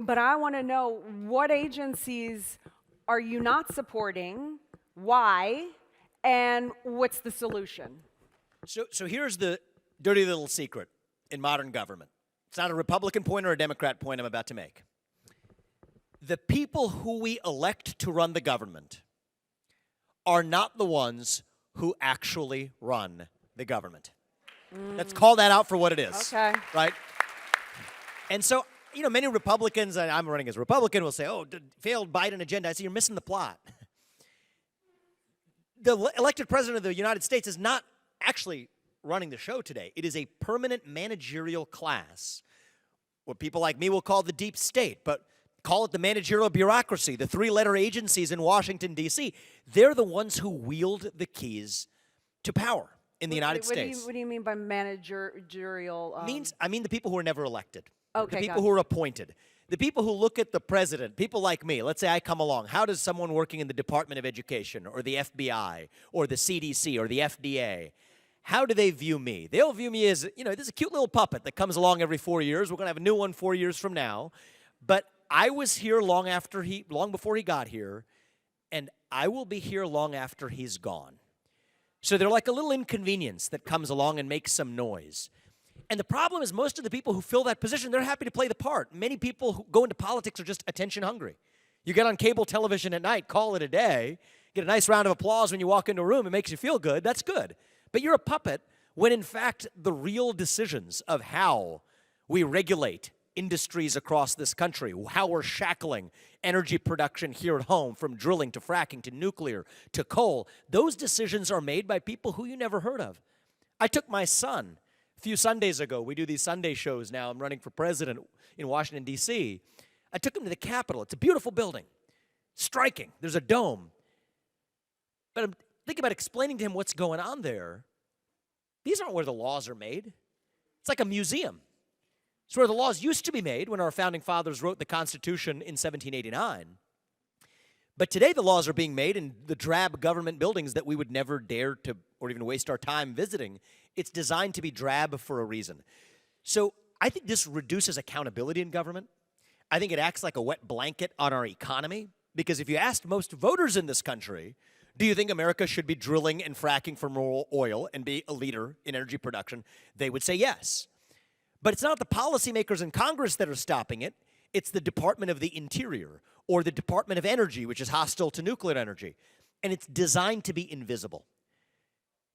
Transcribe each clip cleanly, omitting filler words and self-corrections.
But I want to know, what agencies are you not supporting? Why? And what's the solution? So here's the dirty little secret in modern government. It's not a Republican point or a Democrat point I'm about to make. The people who we elect to run the government are not the ones who actually run the government. Let's call that out for what it is. Okay. Right? And so, many Republicans, and I'm running as a Republican, will say, oh, failed Biden agenda. I say, you're missing the plot. The elected president of the United States is not actually running the show today. It is a permanent managerial class, what people like me will call the deep state, but call it the managerial bureaucracy, the three-letter agencies in Washington, D.C. They're the ones who wield the keys to power in the United States. What do you mean by managerial? I mean the people who are never elected. Okay, the people who are appointed. The people who look at the president, people like me, let's say I come along. How does someone working in the Department of Education or the FBI or the CDC or the FDA, how do they view me? They'll view me as, this is a cute little puppet that comes along every 4 years. We're going to have a new one 4 years from now. But I was here long before he got here, and I will be here long after he's gone. So they're like a little inconvenience that comes along and makes some noise. And the problem is most of the people who fill that position, they're happy to play the part. Many people who go into politics are just attention hungry. You get on cable television at night, call it a day, get a nice round of applause when you walk into a room, it makes you feel good, that's good. But you're a puppet when in fact the real decisions of how we regulate industries across this country, how we're shackling energy production here at home, from drilling to fracking to nuclear to coal, those decisions are made by people who you never heard of. I took my son a few Sundays ago. We do these Sunday shows now. I'm running for president in Washington, D.C. I took him to the Capitol. It's a beautiful building, striking. There's a dome. But I'm thinking about explaining to him what's going on there. These aren't where the laws are made. It's like a museum. It's where the laws used to be made when our founding fathers wrote the Constitution in 1789. But today the laws are being made in the drab government buildings that we would never dare to or even waste our time visiting. It's designed to be drab for a reason. So I think this reduces accountability in government. I think it acts like a wet blanket on our economy, because if you asked most voters in this country, do you think America should be drilling and fracking for more oil and be a leader in energy production, they would say yes. But it's not the policymakers in Congress that are stopping it. It's the Department of the Interior or the Department of Energy, which is hostile to nuclear energy. And it's designed to be invisible.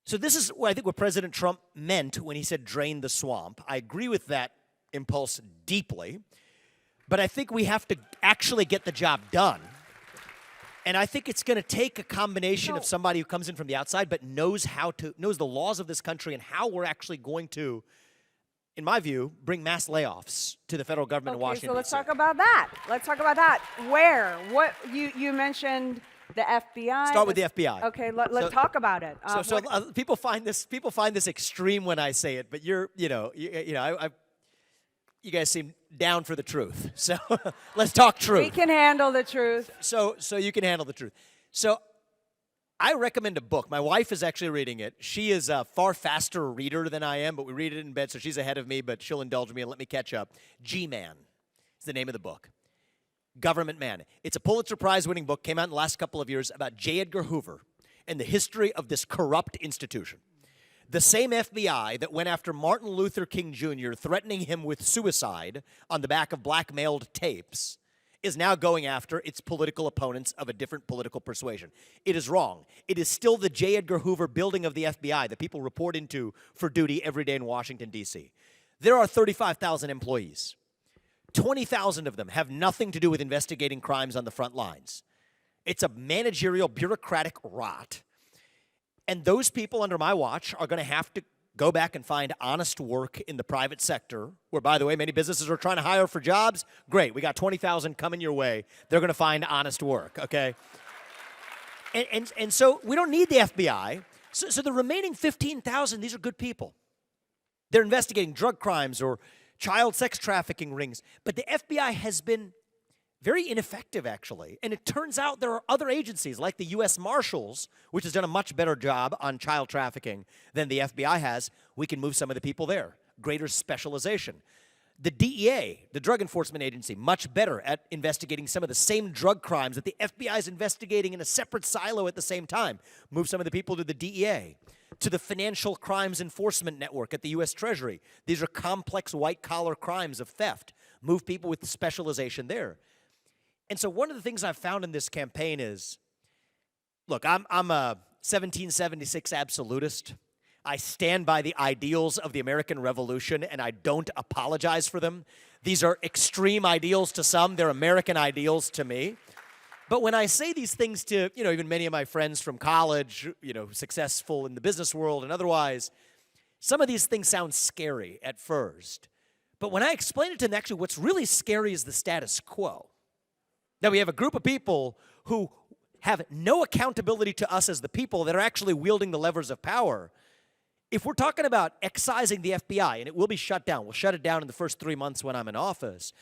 So this is what I think what President Trump meant when he said drain the swamp. I agree with that impulse deeply. But I think we have to actually get the job done. And I think it's going to take a combination of somebody who comes in from the outside but knows the laws of this country and how we're actually going to, in my view, bring mass layoffs to the federal government in Washington, so let's D.C. talk about that. Let's talk about that. Where? What? You mentioned the FBI. Start with the FBI. Okay, let's talk about it. People find this extreme when I say it, but you guys seem down for the truth. So let's talk truth. We can handle the truth. So you can handle the truth. So I recommend a book. My wife is actually reading it. She is a far faster reader than I am, but we read it in bed, so she's ahead of me, but she'll indulge me and let me catch up. G-Man is the name of the book. Government Man. It's a Pulitzer Prize-winning book, came out in the last couple of years, about J. Edgar Hoover and the history of this corrupt institution. The same FBI that went after Martin Luther King Jr., threatening him with suicide on the back of blackmailed tapes, is now going after its political opponents of a different political persuasion. It is wrong. It is still the J. Edgar Hoover building of the FBI that people report into for duty every day in Washington, D.C. There are 35,000 employees. 20,000 of them have nothing to do with investigating crimes on the front lines. It's a managerial, bureaucratic rot. And those people under my watch are going to have to go back and find honest work in the private sector, where, by the way, many businesses are trying to hire for jobs. Great, we got 20,000 coming your way. They're going to find honest work, okay? And so we don't need the FBI. So the remaining 15,000, these are good people. They're investigating drug crimes or child sex trafficking rings. But the FBI has been very ineffective, actually. And it turns out there are other agencies, like the U.S. Marshals, which has done a much better job on child trafficking than the FBI has. We can move some of the people there. Greater specialization. The DEA, the Drug Enforcement Agency, much better at investigating some of the same drug crimes that the FBI is investigating in a separate silo at the same time. Move some of the people to the DEA, to the Financial Crimes Enforcement Network at the U.S. Treasury. These are complex white-collar crimes of theft. Move people with specialization there. And so one of the things I've found in this campaign is, look, I'm a 1776 absolutist. I stand by the ideals of the American Revolution, and I don't apologize for them. These are extreme ideals to some. They're American ideals to me. But when I say these things to, even many of my friends from college, successful in the business world and otherwise, some of these things sound scary at first. But when I explain it to them, actually what's really scary is the status quo. That we have a group of people who have no accountability to us as the people that are actually wielding the levers of power. If we're talking about excising the FBI, and it will be shut down, we'll shut it down in the first 3 months when I'm in office,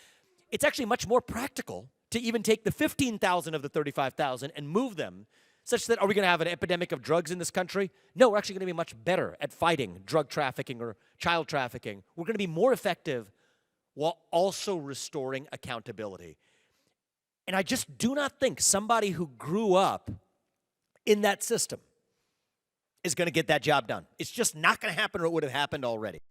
it's actually much more practical to even take the 15,000 of the 35,000 and move them such that, are we going to have an epidemic of drugs in this country? No, we're actually going to be much better at fighting drug trafficking or child trafficking. We're going to be more effective while also restoring accountability. And I just do not think somebody who grew up in that system is going to get that job done. It's just not going to happen, or it would have happened already.